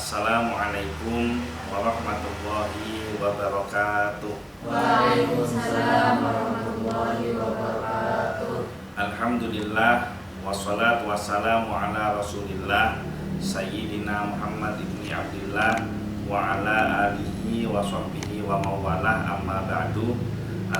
Assalamualaikum warahmatullahi wabarakatuh. Waalaikumsalam warahmatullahi wabarakatuh. Alhamdulillah wassalatu wassalamu ala rasulillah Sayyidina Muhammad ibni Abdillah wa ala alihi wa sahbihi wa mawalah, amma ba'du.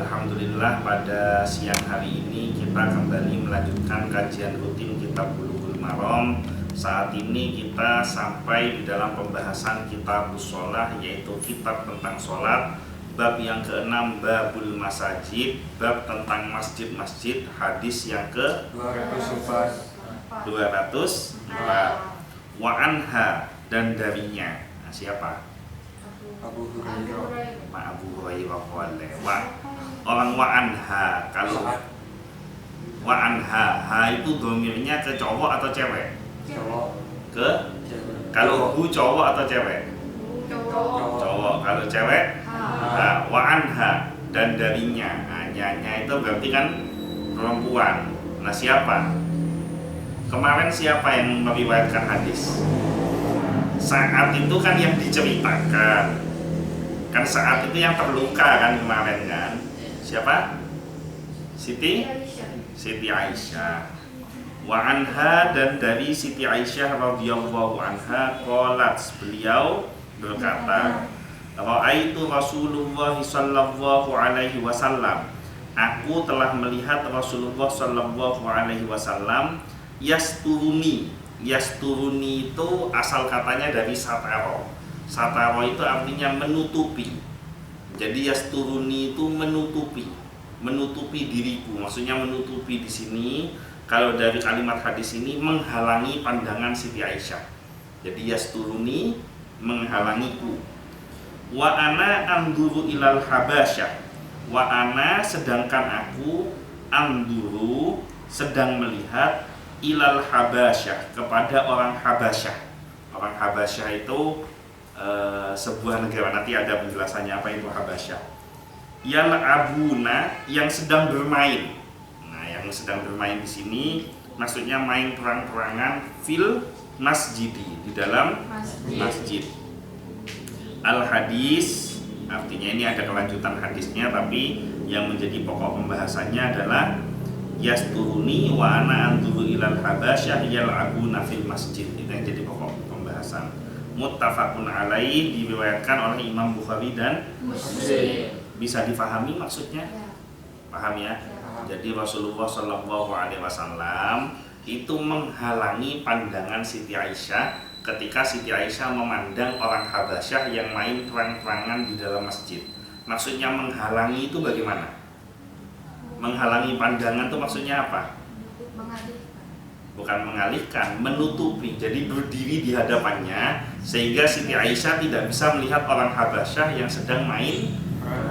Alhamdulillah, pada siang hari ini kita kembali melanjutkan kajian rutin kitab Bulughul Maram. Saat ini kita sampai di dalam pembahasan kitabus shalah, yaitu kitab tentang sholat, bab yang ke-6, babul masajid, bab tentang masjid-masjid, hadis yang ke 204. Wa anha, dan darinya. Nah, siapa? Abu Hurairah. Pak Abu Hurairah. Orang wa anha, kalau wa anha, ha itu domirnya ke cowok atau cewek? Ke kalau hu cowok atau cewek? Cowok. Kalau cewek, wa anha, dan darinya. Nah, nya itu berarti kan perempuan. Nah, siapa? Kemarin siapa yang meriwayatkan hadis? Saat itu kan yang diceritakan. Kan saat itu yang terluka kan kemarin kan? Siapa? Siti Aisyah. Wa anha, dan dari Siti Aisyah radhiyallahu anha, qalat, beliau berkata, ra'aitu Rasulullah sallallahu alaihi wasallam, aku telah melihat Rasulullah sallallahu alaihi wasallam yasturuni. Yasturuni itu asal katanya dari sataro. Sataro itu artinya menutupi. Jadi yasturuni itu menutupi diriku. Maksudnya menutupi di sini. Kalau dari kalimat hadis ini, menghalangi pandangan Siti Aisyah. Jadi yasturuni, menghalangiku. Wa ana anduru ilal habasyah. Wa ana, sedangkan aku, anduru, sedang melihat, ilal habasyah, kepada orang Habasyah. Orang Habasyah itu sebuah negara, nanti ada penjelasannya apa itu Habasyah. Yal'abuna, yang sedang bermain. Yang sedang bermain di sini maksudnya main perang-perangan fil masjidi, di dalam masjid. Al hadis, artinya ini ada kelanjutan hadisnya, tapi yang menjadi pokok pembahasannya adalah yasturuni wa ana anduru ilal habasyah yal'abuna fil masjid. Itu yang jadi pokok pembahasan. Muttafaqun alaih, diriwayatkan oleh Imam Bukhari dan Muslim. Bisa difahami maksudnya? Paham ya? Jadi Rasulullah Shallallahu Alaihi Wasallam itu menghalangi pandangan Siti Aisyah ketika Siti Aisyah memandang orang Habasyah yang main perang-perangan di dalam masjid. Maksudnya menghalangi itu bagaimana? Menghalangi pandangan itu maksudnya apa? Bukan mengalihkan, menutupi. Jadi berdiri di hadapannya sehingga Siti Aisyah tidak bisa melihat orang Habasyah yang sedang main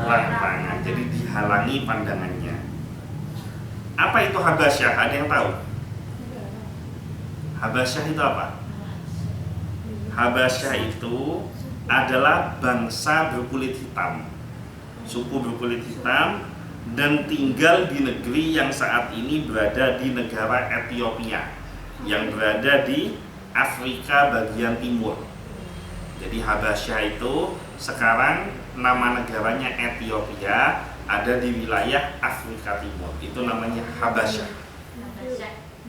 perang-perangan. Jadi dihalangi pandangannya. Apa itu Habasyah? Ada yang tahu? Habasyah itu apa? Habasyah itu adalah bangsa berkulit hitam, suku berkulit hitam, dan tinggal di negeri yang saat ini berada di negara Ethiopia, yang berada di Afrika bagian timur. Jadi Habasyah itu sekarang nama negaranya Ethiopia, ada di wilayah Afrika Timur. Itu namanya Habasyah.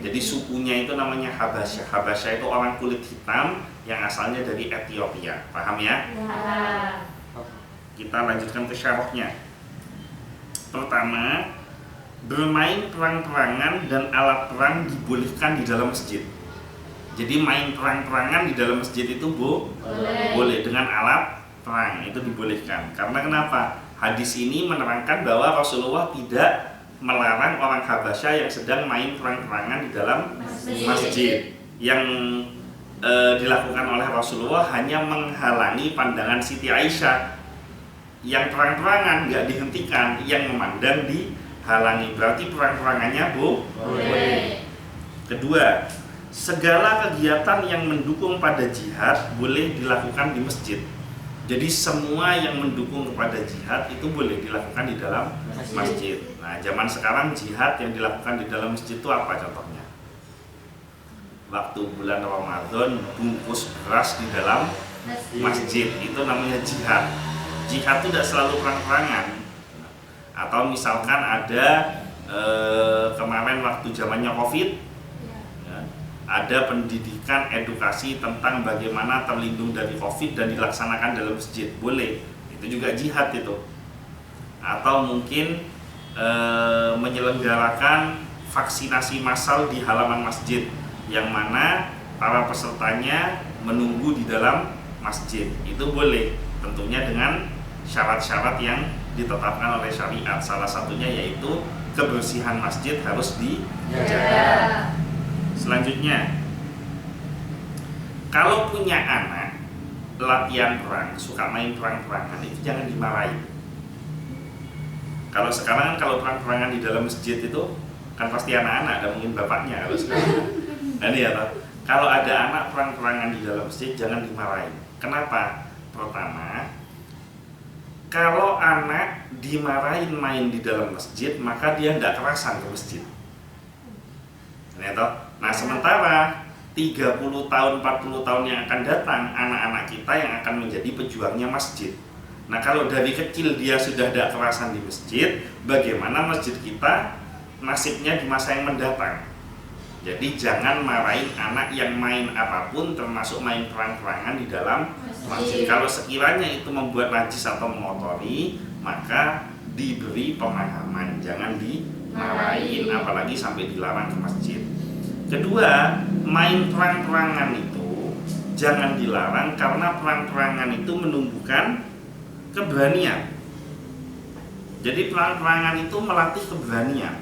Jadi sukunya itu namanya Habasyah. Habasyah itu orang kulit hitam yang asalnya dari Ethiopia. Paham ya? Ya. Kita lanjutkan ke syarahnya. Pertama, bermain perang-perangan dan alat perang dibolehkan di dalam masjid. Jadi main perang-perangan di dalam masjid itu boleh dengan alat perang, itu dibolehkan. Karena kenapa? Hadis ini menerangkan bahwa Rasulullah tidak melarang orang Habasyah yang sedang main perang-perangan di dalam masjid. Yang dilakukan oleh Rasulullah hanya menghalangi pandangan Siti Aisyah. Yang perang-perangan nggak dihentikan, yang memandang dihalangi. Berarti perang-perangannya boleh. Kedua, segala kegiatan yang mendukung pada jihad boleh dilakukan di masjid. Jadi semua yang mendukung kepada jihad itu boleh dilakukan di dalam masjid. Nah, zaman sekarang jihad yang dilakukan di dalam masjid itu apa contohnya? Waktu bulan Ramadan bungkus beras di dalam masjid, itu namanya jihad. Jihad itu tidak selalu perang-perangan. Atau misalkan ada kemarin waktu zamannya COVID, ya, ada pendidikan edukasi tentang bagaimana terlindung dari COVID dan dilaksanakan dalam masjid, boleh. Itu juga jihad itu. Atau mungkin menyelenggarakan vaksinasi massal di halaman masjid, yang mana para pesertanya menunggu di dalam masjid, itu boleh, tentunya dengan syarat-syarat yang ditetapkan oleh syariat. Salah satunya yaitu kebersihan masjid harus dijaga. Selanjutnya, kalau punya anak latihan perang, suka main perang-perangan, itu jangan dimarahin. Kalau sekarang kalau perang-perangan di dalam masjid itu kan pasti anak-anak, ada mungkin bapaknya kalau sekarang. Nah, ya, kalau ada anak perang-perangan di dalam masjid jangan dimarahin. Kenapa? Pertama, kalau anak dimarahin main di dalam masjid, maka dia tidak kerasan ke masjid. Nah, sementara 30 tahun, 40 tahun yang akan datang, anak-anak kita yang akan menjadi pejuangnya masjid. Nah, kalau dari kecil dia sudah tidak kerasan di masjid, bagaimana masjid kita nasibnya di masa yang mendatang? Jadi jangan marahin anak yang main apapun, termasuk main perang-perangan di dalam masjid. Kalau sekiranya itu membuat najis atau mengotori, maka diberi pemahaman, jangan dimarahin, apalagi sampai dilarang ke masjid. Kedua, main perang-perangan itu jangan dilarang, karena perang-perangan itu menumbuhkan keberanian. Jadi perang-perangan itu melatih keberanian.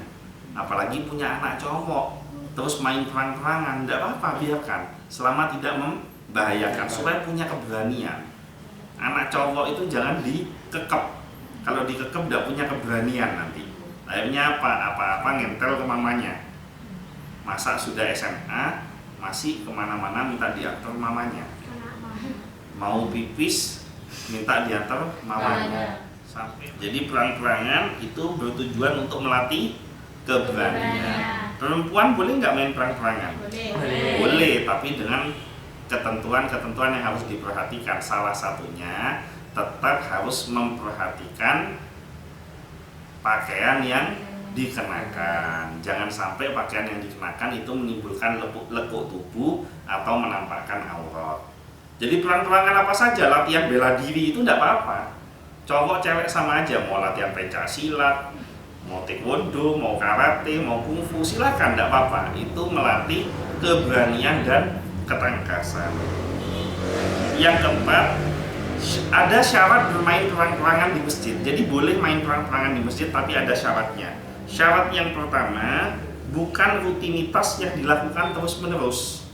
Apalagi punya anak cowok terus main perang-perangan, tidak apa-apa, biarkan, selama tidak membahayakan, supaya punya keberanian. Anak cowok itu jangan dikekep. Kalau dikekep tidak punya keberanian nanti. Akhirnya apa-apa ngentel ke mamanya. Masa sudah SMA masih kemana-mana minta diantar mamanya. Mau pipis minta diantar mamanya. Jadi perang-perangan itu bertujuan untuk melatih keberanian. Perempuan boleh nggak main perang-perangan? Boleh, tapi dengan ketentuan-ketentuan yang harus diperhatikan. Salah satunya tetap harus memperhatikan pakaian yang dikenakan. Jangan sampai pakaian yang dikenakan itu menimbulkan lekuk tubuh atau menampakkan aurat. Jadi perang-perangan apa saja, latihan bela diri itu tidak apa-apa. Cowok cewek sama aja, mau latihan pencaksilat, mau taekwondo, mau karate, mau kungfu, silakan, tidak apa-apa. Itu melatih keberanian dan ketangkasan. Yang keempat, ada syarat bermain perang-perangan di masjid. Jadi boleh main perang-perangan di masjid, tapi ada syaratnya. Syarat yang pertama, bukan rutinitas yang dilakukan terus-menerus.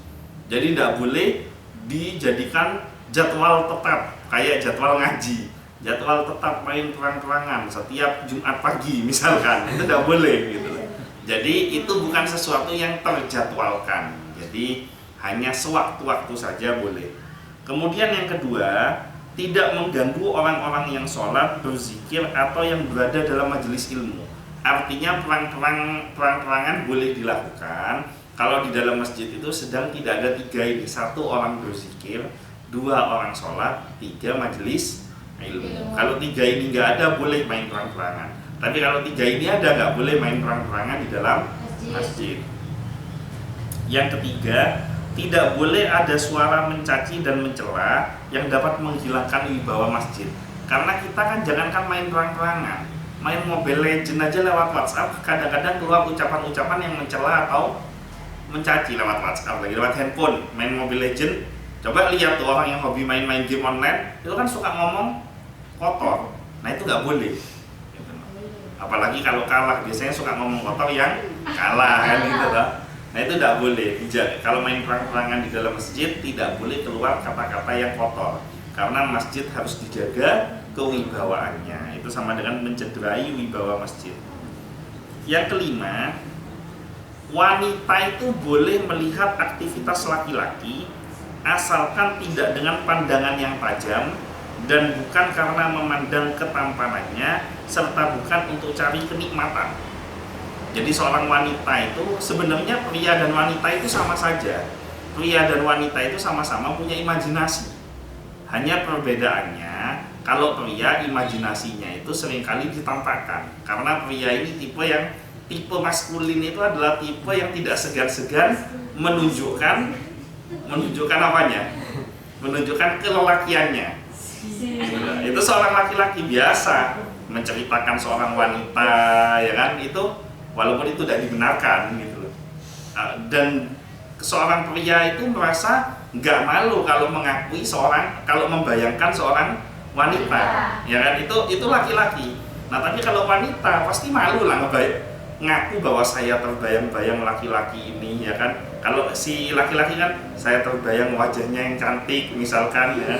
Jadi tidak boleh dijadikan jadwal tetap, kayak jadwal ngaji. Jadwal tetap main perang-perangan setiap Jumat pagi misalkan, itu tidak boleh gitu. Jadi itu bukan sesuatu yang terjadwalkan. Jadi hanya sewaktu-waktu saja boleh. Kemudian yang kedua, tidak mengganggu orang-orang yang sholat, berzikir, atau yang berada dalam majelis ilmu. Artinya perang-perangan boleh dilakukan kalau di dalam masjid itu sedang tidak ada tiga ini. Satu orang berzikir, dua orang sholat, tiga majelis ilmu. Kalau tiga ini nggak ada, boleh main perang-perangan. Tapi kalau tiga ini ada, nggak boleh main perang-perangan di dalam masjid. Yang ketiga, tidak boleh ada suara mencaci dan mencela yang dapat menghilangkan wibawa masjid. Karena kita kan jangankan main perang-perangan, main Mobile Legends aja lewat WhatsApp, kadang-kadang keluar ucapan-ucapan yang mencela atau mencaci lewat WhatsApp, lagi lewat handphone, main Mobile Legends. Coba lihat tuh orang yang hobi main-main game online, itu kan suka ngomong kotor. Nah itu nggak boleh. Apalagi kalau kalah, biasanya suka ngomong kotor yang kalah kan gitu toh. Nah itu tidak boleh. Kalau main perang-perangan di dalam masjid tidak boleh keluar kata-kata yang kotor, karena masjid harus dijaga kewibawaannya. Itu sama dengan mencederai wibawa masjid. Yang kelima, wanita itu boleh melihat aktivitas laki-laki asalkan tidak dengan pandangan yang tajam dan bukan karena memandang ketampanannya, serta bukan untuk cari kenikmatan. Jadi seorang wanita itu sebenarnya, pria dan wanita itu sama saja. Pria dan wanita itu sama-sama punya imajinasi. Hanya perbedaannya, kalau pria imajinasinya itu seringkali ditampakkan. Karena pria ini tipe maskulin itu adalah tipe yang tidak segan-segan menunjukkan apanya? Menunjukkan kelelakiannya. Itu seorang laki-laki biasa menceritakan seorang wanita, ya kan, itu walaupun itu tidak dibenarkan gitu loh. Dan seorang pria itu merasa nggak malu kalau kalau membayangkan seorang wanita, ya kan, itu laki-laki. Nah tapi kalau wanita pasti malu lah ngaku bahwa saya terbayang-bayang laki-laki ini, ya kan. Kalau si laki-laki kan saya terbayang wajahnya yang cantik misalkan, ya,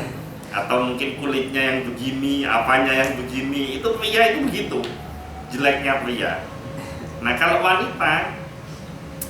atau mungkin kulitnya yang begini, apanya yang begini. Itu pria itu begitu jeleknya pria. Nah kalau wanita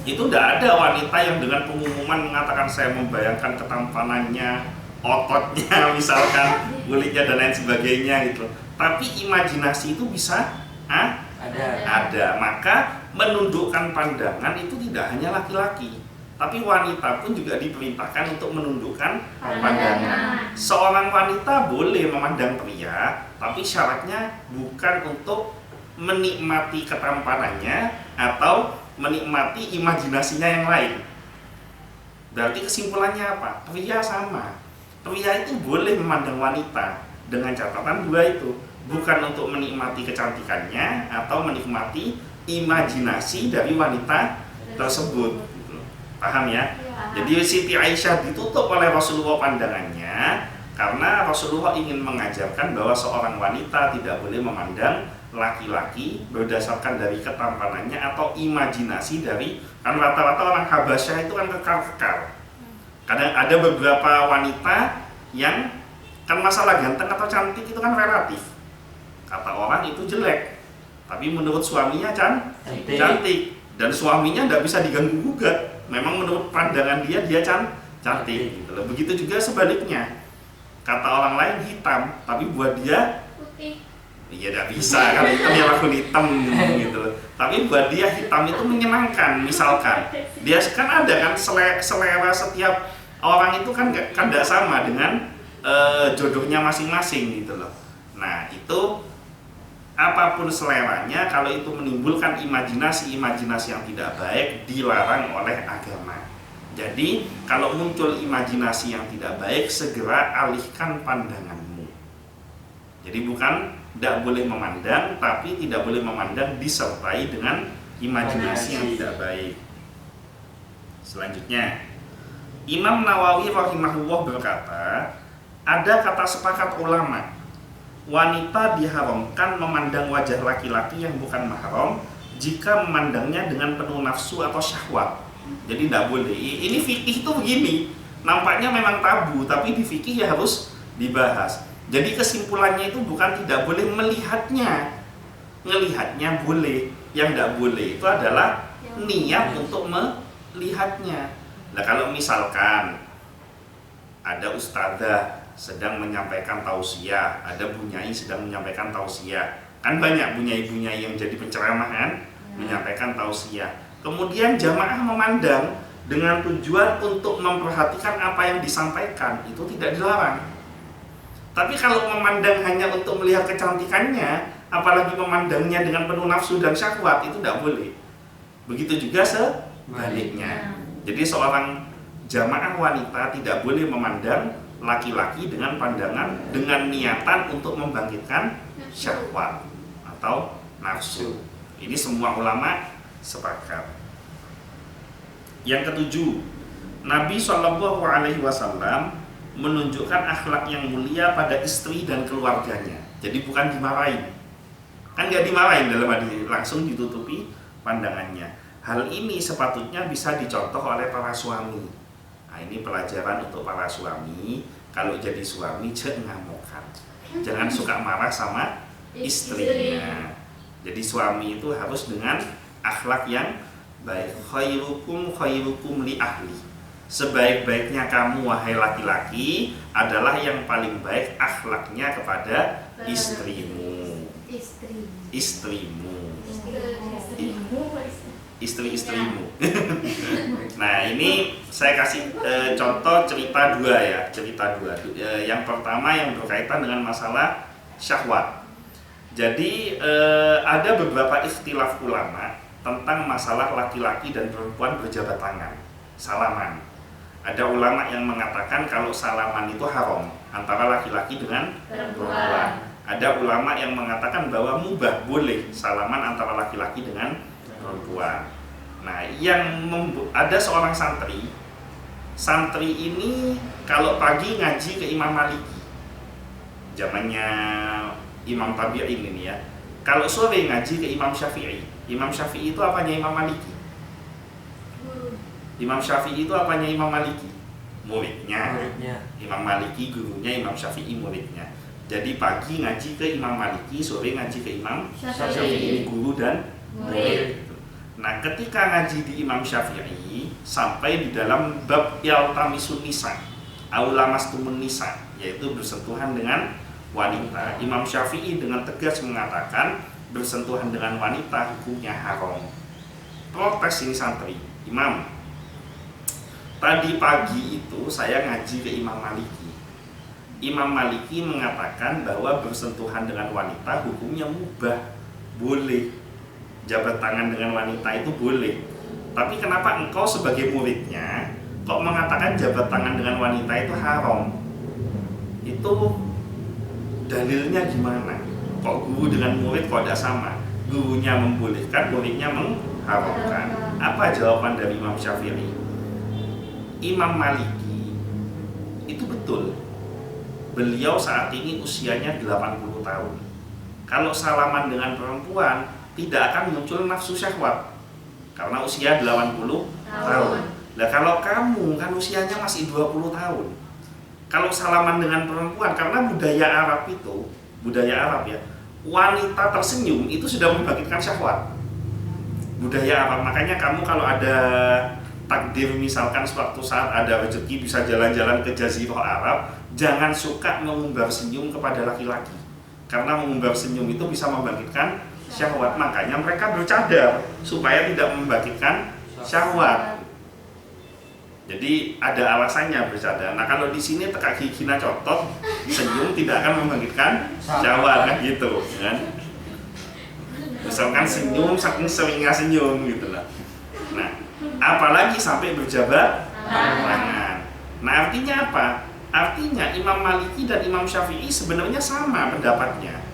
itu tidak ada wanita yang dengan pengumuman mengatakan saya membayangkan ketampanannya, ototnya misalkan, kulitnya dan lain sebagainya gitu. Tapi imajinasi itu bisa ada. Maka menundukkan pandangan itu tidak hanya laki-laki, tapi wanita pun juga diperintahkan untuk menundukkan pandangan. Seorang wanita boleh memandang pria, tapi syaratnya bukan untuk menikmati ketampanannya atau menikmati imajinasinya yang lain. Berarti kesimpulannya apa? Pria sama. Pria itu boleh memandang wanita dengan catatan dua itu, bukan untuk menikmati kecantikannya atau menikmati imajinasi dari wanita tersebut. Paham ya? Jadi Siti Aisyah ditutup oleh Rasulullah pandangannya karena Rasulullah ingin mengajarkan bahwa seorang wanita tidak boleh memandang laki-laki berdasarkan dari ketampanannya atau imajinasi dari, kan rata-rata orang Habasyah itu kan kekar-kekar. Kadang ada beberapa wanita yang kan masalah ganteng atau cantik itu kan relatif. Kata orang itu jelek, tapi menurut suaminya cantik. Dan suaminya tidak bisa diganggu gugat. Memang menurut pandangan dia cantik gitu loh. Begitu juga sebaliknya. Kata orang lain hitam, tapi buat dia putih. Iya tidak bisa, kalau hitam ya laku hitam gitu loh. Tapi buat dia hitam itu menyenangkan. Misalkan dia kan ada kan selera setiap orang itu kan tidak sama dengan jodohnya masing-masing gitu loh. Nah itu apapun seleranya, kalau itu menimbulkan imajinasi yang tidak baik, dilarang oleh agama. Jadi kalau muncul imajinasi yang tidak baik, segera alihkan pandanganmu. Jadi bukan tidak boleh memandang, tapi tidak boleh memandang disertai dengan imajinasi yang tidak baik. Selanjutnya, Imam Nawawi rahimahullah berkata, ada kata sepakat ulama, wanita diharamkan memandang wajah laki-laki yang bukan mahram jika memandangnya dengan penuh nafsu atau syahwat. Jadi tidak boleh. Ini fikih itu begini, nampaknya memang tabu, tapi di fikih ya harus dibahas. Jadi kesimpulannya itu bukan tidak boleh melihatnya, ngelihatnya boleh. Yang tidak boleh itu adalah niat untuk melihatnya. Nah kalau misalkan ada ustadzah sedang menyampaikan tausiah, ada bunyai sedang menyampaikan tausiah, kan banyak bunyai-bunyai yang jadi penceramahan menyampaikan tausiah. Kemudian jamaah memandang dengan tujuan untuk memperhatikan apa yang disampaikan, itu tidak dilarang. Tapi kalau memandang hanya untuk melihat kecantikannya, apalagi memandangnya dengan penuh nafsu dan syahwat, itu tidak boleh. Begitu juga sebaliknya. Jadi seorang jamaah wanita tidak boleh memandang laki-laki dengan pandangan dengan niatan untuk membangkitkan syahwat atau nafsu. Ini semua ulama sepakat. Yang ketujuh, Nabi SAW menunjukkan akhlak yang mulia pada istri dan keluarganya. Jadi bukan dimarahin. Kan nggak dimarahin dalam hadis, langsung ditutupi pandangannya. Hal ini sepatutnya bisa dicontoh oleh para suami. Nah, ini pelajaran untuk para suami. Kalau jadi suami jangan ngamokan. Jangan suka marah sama istrinya. Jadi suami itu harus dengan akhlak yang baik. Khairukum li ahli. Sebaik-baiknya kamu wahai laki-laki adalah yang paling baik akhlaknya kepada istrimu. istri-istrimu. Nah, ini saya kasih contoh cerita dua ya, cerita dua. Yang pertama yang berkaitan dengan masalah syahwat. Jadi ada beberapa ikhtilaf ulama tentang masalah laki-laki dan perempuan berjabat tangan, salaman. Ada ulama yang mengatakan kalau salaman itu haram antara laki-laki dengan perempuan. Ada ulama yang mengatakan bahwa mubah, boleh salaman antara laki-laki dengan perempuan. Nah, ada seorang santri ini kalau pagi ngaji ke Imam Maliki, zamannya Imam Tabi'in ini ya. Kalau sore ngaji ke Imam Syafi'i. Imam Syafi'i itu apanya Imam Maliki? Imam Syafi'i itu apanya Imam Maliki? Muridnya. Imam Maliki gurunya, Imam Syafi'i muridnya. Jadi pagi ngaji ke Imam Maliki, sore ngaji ke Imam Syafi'i, guru dan murid. Nah, ketika ngaji di Imam Syafi'i sampai di dalam bab yaltamisun nisa, aulamastumun nisa, yaitu bersentuhan dengan wanita. Imam Syafi'i dengan tegas mengatakan bersentuhan dengan wanita hukumnya haram. Protes ini santri, Imam, tadi pagi itu saya ngaji ke Imam Maliki. Imam Maliki mengatakan bahwa bersentuhan dengan wanita hukumnya mubah, boleh. Jabat tangan dengan wanita itu boleh. Tapi kenapa engkau sebagai muridnya kok mengatakan jabat tangan dengan wanita itu haram? Itu dalilnya gimana? Kok guru dengan murid kok tidak sama? Gurunya membolehkan, muridnya mengharamkan. Apa jawaban dari Imam Syafi'i? Imam Maliki itu betul. Beliau saat ini usianya 80 tahun. Kalau salaman dengan perempuan tidak akan muncul nafsu syahwat karena usia 80 tahun. Nah, kalau kamu kan usianya masih 20 tahun. Kalau salaman dengan perempuan, karena budaya Arab itu, budaya Arab ya, wanita tersenyum itu sudah membangkitkan syahwat. Budaya Arab, makanya kamu kalau ada takdir misalkan suatu saat ada rezeki bisa jalan-jalan ke Jazirah Arab, jangan suka mengumbar senyum kepada laki-laki. Karena mengumbar senyum itu bisa membangkitkan syahwat, makanya mereka bercadar supaya tidak membangkitkan syahwat. Jadi ada alasannya bercadar. Nah, kalau di sini tekak gigina cotot, senyum tidak akan membangkitkan syahwat kan gitu, kan? Misalkan senyum saking seringnya senyum gitu lah. Nah, apalagi sampai berjabat tangan. Nah, artinya apa? Artinya Imam Maliki dan Imam Syafi'i sebenarnya sama pendapatnya.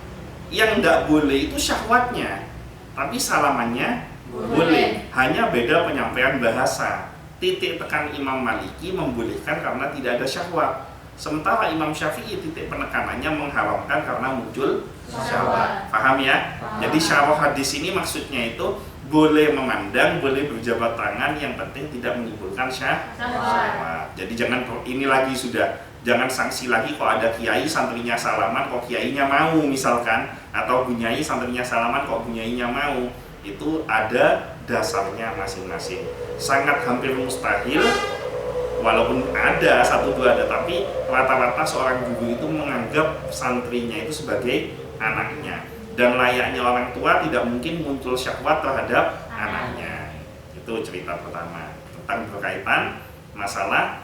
Yang tidak boleh itu syahwatnya, tapi salamannya boleh. Hanya beda penyampaian bahasa. Titik tekan Imam Maliki membolehkan karena tidak ada syahwat. Sementara Imam Syafi'i titik penekanannya mengharamkan karena muncul syahwat. Paham ya? Jadi syarah hadis ini maksudnya itu boleh memandang, boleh berjabat tangan, yang penting tidak menimbulkan syahwat. Jadi jangan ini lagi sudah. Jangan sanksi lagi kok ada kiai santrinya salaman kok kiainya mau misalkan, atau bunyai santrinya salaman kok bunyainya mau. Itu ada dasarnya masing-masing. Sangat hampir mustahil, walaupun ada satu dua ada, tapi rata-rata seorang guru itu menganggap santrinya itu sebagai anaknya, dan layaknya orang tua tidak mungkin muncul syahwat terhadap anaknya. Itu cerita pertama tentang berkaitan masalah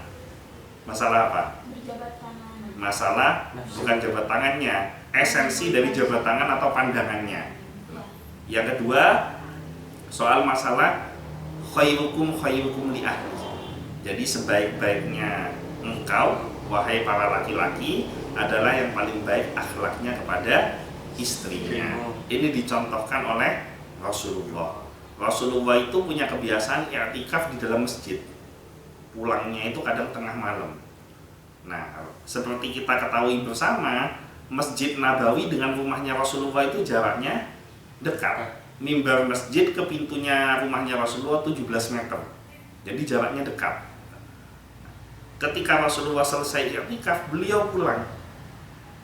apa? Masalah bukan jabat tangannya, esensi dari jabat tangan atau pandangannya. Yang kedua, soal masalah khairukum li ahli. Jadi sebaik-baiknya engkau, wahai para laki-laki, adalah yang paling baik akhlaknya kepada istrinya. Ini dicontohkan oleh Rasulullah. Rasulullah itu punya kebiasaan i'tikaf di dalam masjid. Pulangnya itu kadang tengah malam. Nah, seperti kita ketahui bersama, Masjid Nabawi dengan rumahnya Rasulullah itu jaraknya dekat. Mimbar masjid ke pintunya rumahnya Rasulullah 17 meter. Jadi jaraknya dekat. Ketika Rasulullah selesai i'tikaf, beliau pulang.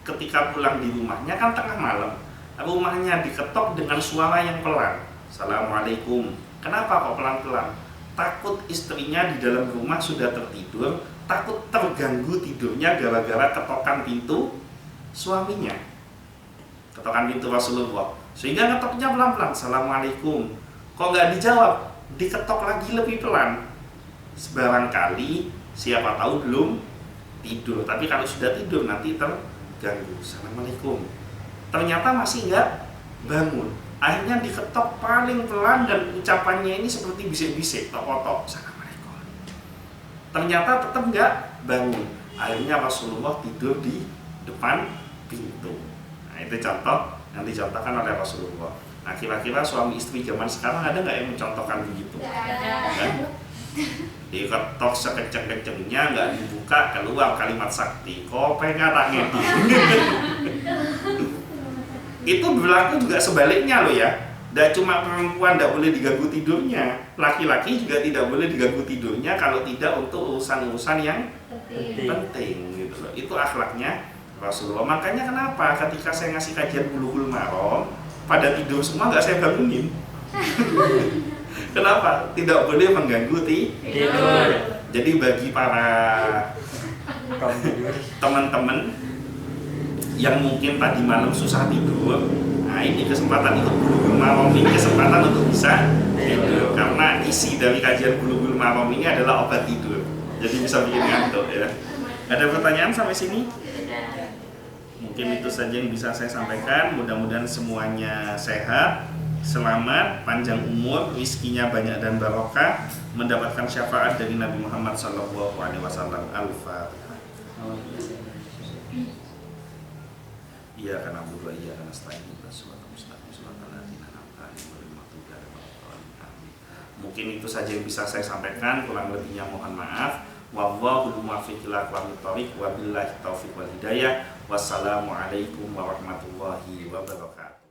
Ketika pulang di rumahnya kan tengah malam. Rumahnya diketok dengan suara yang pelan. Assalamualaikum. Kenapa kok pelan-pelan? Takut istrinya di dalam rumah sudah tertidur, takut terganggu tidurnya gara-gara ketokan pintu suaminya, ketokan pintu Rasulullah, sehingga ngetoknya pelan-pelan. Assalamualaikum. Kok nggak dijawab? diketok lagi lebih pelan. Barangkali siapa tahu belum tidur, tapi kalau sudah tidur nanti terganggu. Assalamualaikum. Ternyata masih nggak bangun. Akhirnya diketok paling pelan dan ucapannya ini seperti bisik-bisik, tok-tok. Assalamualaikum. Ternyata tetap nggak bangun. Akhirnya Rasulullah tidur di depan pintu. Nah, itu contoh yang dicontohkan oleh Rasulullah. Nah, kira-kira suami istri zaman sekarang ada nggak yang mencontohkan begitu? Kan? Diketok sekeceng-kecengnya, nggak dibuka, keluar kalimat sakti. Kope kata ngedi. Itu berlaku juga sebaliknya loh ya. Tidak cuma perempuan tidak boleh diganggu tidurnya, laki-laki juga tidak boleh diganggu tidurnya kalau tidak untuk urusan-urusan yang penting gitu loh. Itu akhlaknya Rasulullah. Makanya kenapa ketika saya ngasih kajian Bulughul Maram pada tidur semua nggak saya bangunin. Kenapa? Tidak boleh mengganggu tidur. Jadi bagi para teman-teman yang mungkin tadi malam susah tidur, nah ini kesempatan untuk Bulughul Maram, ini kesempatan untuk bisa tidur, karena isi dari kajian Bulughul Maram ini adalah obat tidur, jadi bisa bikin ngantuk ya. Ada pertanyaan sampai sini? Mungkin itu saja yang bisa saya sampaikan. Mudah-mudahan semuanya sehat, selamat, panjang umur, rizkinya banyak dan barokah, mendapatkan syafaat dari Nabi Muhammad SAW. Al-Fatihah. Iya karena berdua, iya karena selain mungkin itu saja yang bisa saya sampaikan, kurang lebihnya mohon maaf. Wallahul muwaffiq ila aqwamit thoriq, wabillahi taufiq wal hidayah. Wassalamualaikum warahmatullahi wabarakatuh.